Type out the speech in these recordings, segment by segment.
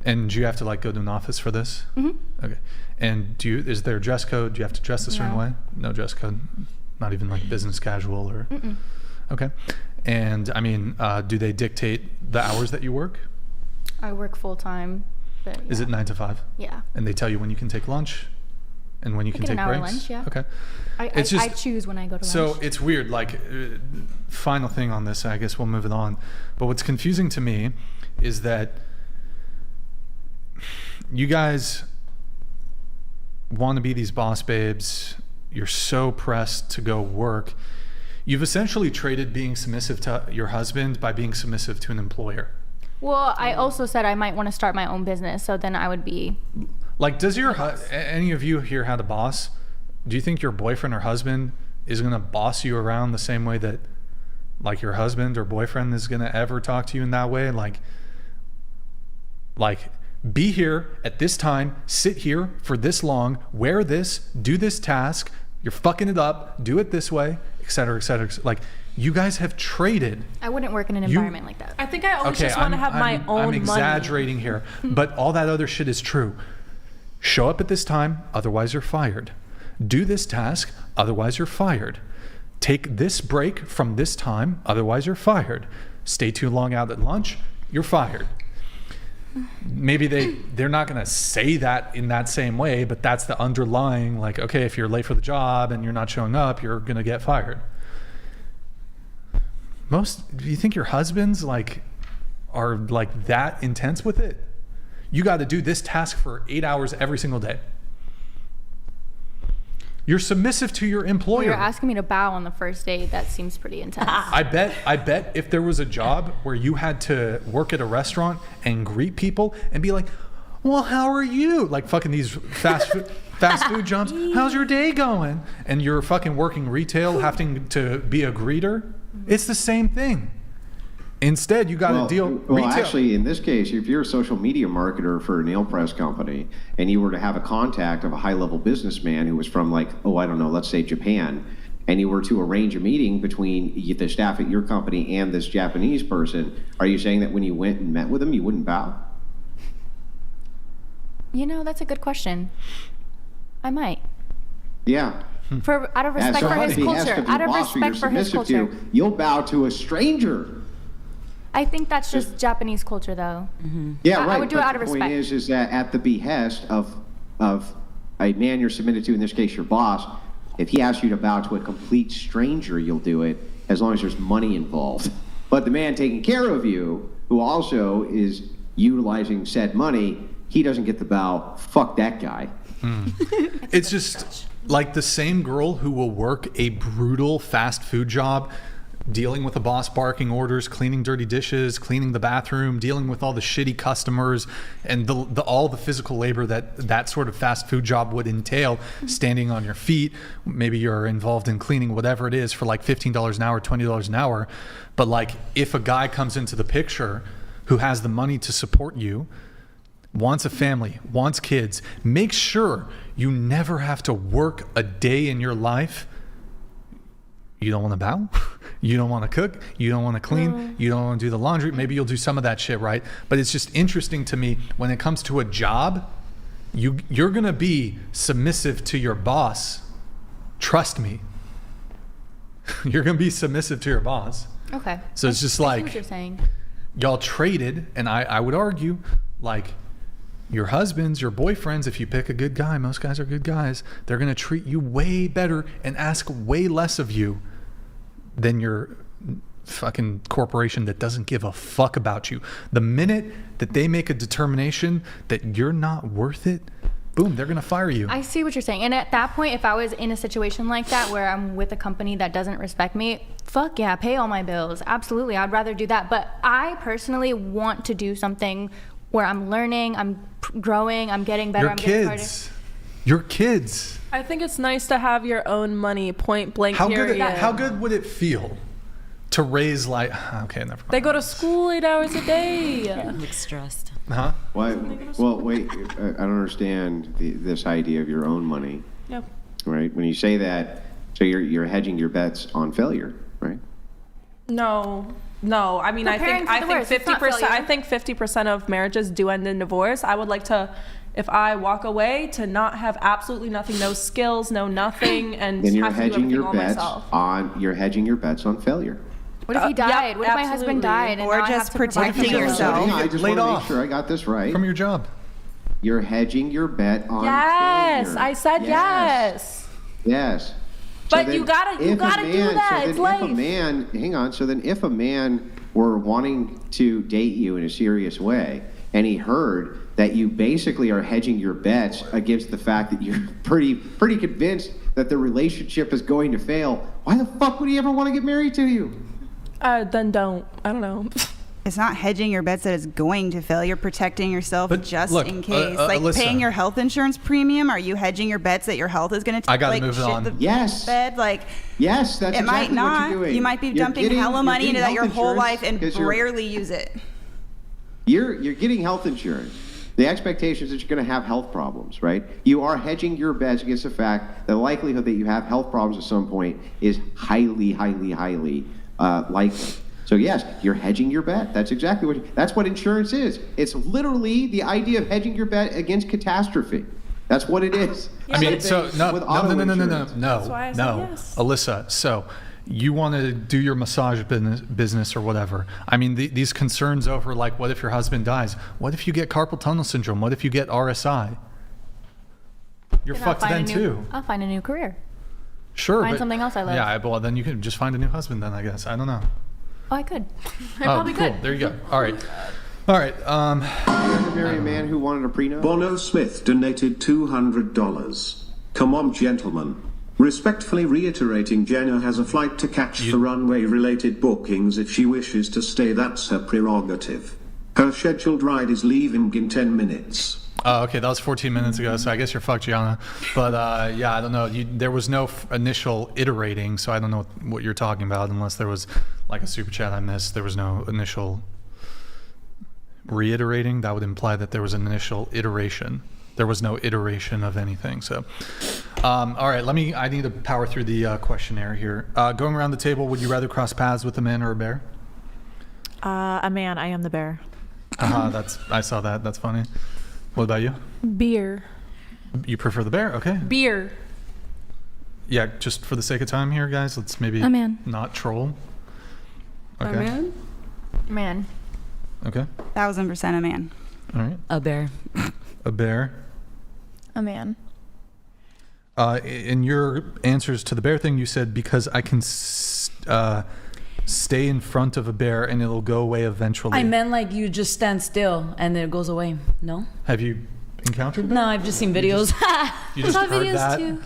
And do you have to like go to an office for this? Mm-hmm. Okay. And is there a dress code? Do you have to dress a certain way? No dress code. Not even like business casual or. Mm-mm. Okay. And I mean, do they dictate the hours that you work? I work full time. But, Is it 9 to 5? Yeah. And they tell you when you can take lunch, and when you can get take an hour breaks. lunch, yeah. Okay. I choose when I go to lunch. So it's weird. Like, final thing on this. I guess we'll move it on. But what's confusing to me is that you guys want to be these boss babes. You're so pressed to go work. You've essentially traded being submissive to your husband by being submissive to an employer. Well, I also said I might want to start my own business, so then I would be. Like, does any of you here had a boss? Do you think your boyfriend or husband is going to boss you around the same way that, like, your husband or boyfriend is going to ever talk to you in that way? Like, be here at this time, sit here for this long, wear this, do this task, you're fucking it up, do it this way, et cetera, et cetera, et cetera. Like, you guys have traded. I wouldn't work in an environment like that. I think I always just want to have my own money. I'm exaggerating here, but all that other shit is true. Show up at this time, otherwise you're fired. Do this task, otherwise you're fired. Take this break from this time, otherwise you're fired. Stay too long out at lunch, you're fired. Maybe they're not going to say that in that same way, but that's the underlying, like, okay, if you're late for the job and you're not showing up, you're going to get fired. Do you think your husbands are like that intense with it? You got to do this task for 8 hours every single day. You're submissive to your employer. You're asking me to bow on the first date. That seems pretty intense. I bet if there was a job where you had to work at a restaurant and greet people and be like, well, how are you? Like fucking these fast food jumps. How's your day going? And you're fucking working retail, having to be a greeter. It's the same thing. Instead, you got to deal retail. Well, actually, in this case, if you're a social media marketer for a nail press company and you were to have a contact of a high-level businessman who was from, like, let's say Japan, and you were to arrange a meeting between the staff at your company and this Japanese person, are you saying that when you went and met with him, you wouldn't bow? That's a good question. I might. Yeah. Out of respect for his culture. Out of respect for his culture. You'll bow to a stranger. I think that's just Japanese culture, though. Mm-hmm. Yeah, right. I would do it out of respect. The point is that at the behest of a man you're submitted to, in this case your boss, if he asks you to bow to a complete stranger, you'll do it as long as there's money involved. But the man taking care of you, who also is utilizing said money, he doesn't get the bow. Fuck that guy. It's just like the same girl who will work a brutal fast food job, dealing with a boss barking orders, cleaning dirty dishes, cleaning the bathroom, dealing with all the shitty customers, and all the physical labor that sort of fast food job would entail, standing on your feet. Maybe you're involved in cleaning whatever it is for like $15 an hour, $20 an hour. But like if a guy comes into the picture who has the money to support you, wants a family, wants kids, make sure you never have to work a day in your life. You don't want to bow, you don't want to cook, you don't want to clean, you don't want to do the laundry. Maybe you'll do some of that shit, right? But it's just interesting to me when it comes to a job, you're going to be submissive to your boss. Trust me. You're going to be submissive to your boss. Okay. So it's just I see like what you're saying. Y'all traded, and I would argue, like, your husbands, your boyfriends, if you pick a good guy, most guys are good guys, they're going to treat you way better and ask way less of you than your fucking corporation that doesn't give a fuck about you. The minute that they make a determination that you're not worth it, boom, they're going to fire you. I see what you're saying. And at that point, if I was in a situation like that where I'm with a company that doesn't respect me, fuck yeah, pay all my bills. Absolutely. I'd rather do that. But I personally want to do something where I'm learning, I'm growing, I'm getting better, Your kids. I think it's nice to have your own money, point blank, period. How good would it feel to raise, like, okay, never mind. They go to school 8 hours a day. I'm stressed. Huh? Why? Well, wait, I don't understand this idea of your own money. Yep. Right? When you say that, so you're hedging your bets on failure, right? No. No, I mean, Preparing for the worst. It's not 50%. failure. I think 50% of marriages do end in divorce. I would like to, if I walk away, to not have absolutely nothing, no skills, no nothing, and Then you're have to do hedging everything your all bets myself. You're hedging your bets on failure. What if he died? What if my husband died? And Or now I have just to provide protecting for him? yourself. Hang on, I just Laid want to off. make sure I got this right. From your job. You're hedging your bet on Yes, failure. I said yes. Yes. But then you gotta if a do that. So It's then life. if a man, hang on. So then, if a man were wanting to date you in a serious way, and he heard that you basically are hedging your bets against the fact that you're pretty convinced that the relationship is going to fail, why the fuck would he ever want to get married to you? Then don't. I don't know. It's not hedging your bets that it's going to fail. You're protecting yourself But just look, in case. Like Alyssa. paying your health insurance premium. Are you hedging your bets that your health is going to I gotta like, move shit on. the Yes. bed? Like Yes, that's it might exactly what not. you're doing. You might be You're dumping getting- hella you're money getting into that your health whole insurance life and 'cause you're- rarely use it. You're getting health insurance. The expectation is that you're going to have health problems, right? You are hedging your bets against the fact that the likelihood that you have health problems at some point is highly, highly, highly likely. So yes, you're hedging your bet. That's exactly that's what insurance is. It's literally the idea of hedging your bet against catastrophe. That's what it is. I mean, Same so thing no, with no, auto no, no, no, no, insurance. no, why I said no, yes. Alyssa. So you want to do your massage business or whatever. I mean, these concerns over like, what if your husband dies? What if you get carpal tunnel syndrome? What if you get RSI? You're Then I'll fucked find then a new- too. I'll find a new career. Sure, find but something else I love. Yeah, well then you can just find a new husband then, I guess. I don't know. Oh, I could. I Oh, probably cool. could. There you go. All right. All right. You ever marry a man who wanted a prenup? Bono Smith donated $200. Come on, gentlemen. Respectfully reiterating, Jenna has a flight to catch for runway-related bookings if she wishes to stay. That's her prerogative. Her scheduled ride is leaving in 10 minutes. Oh, okay, that was 14 minutes ago, so I guess you're fucked, Gianna. But yeah, I don't know. There was no initial iterating, so I don't know what you're talking about unless there was like a super chat I missed. There was no initial reiterating. That would imply that there was an initial iteration. There was no iteration of anything. So, all right, I need to power through the questionnaire here. Going around the table, would you rather cross paths with a man or a bear? A man. I am the bear. I saw that. That's funny. What about you? Beer. You prefer the bear? Okay. Beer. Yeah, just for the sake of time here, guys, let's maybe A man. not troll. Okay. man? Man. Okay. 1000% a man. All right. A bear. A bear. A man. In your answers to the bear thing, you said because I can stay in front of a bear and it'll go away eventually. I meant like you just stand still and then it goes away. No? Have you encountered that? No, I've just seen videos. You I just saw heard videos that? too.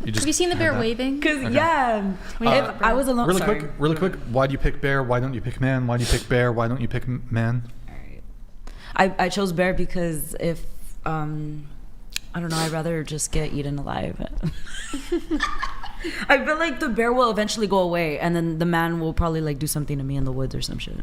You just Have you seen the heard bear that? waving? Cause Okay. yeah, if I was alone. Sorry. Really quick. Why do you pick bear? Why don't you pick man? Why do you pick bear? Why don't you pick man? I chose bear because if I don't know, I'd rather just get eaten alive. I feel like the bear will eventually go away, and then the man will probably like do something to me in the woods or some shit.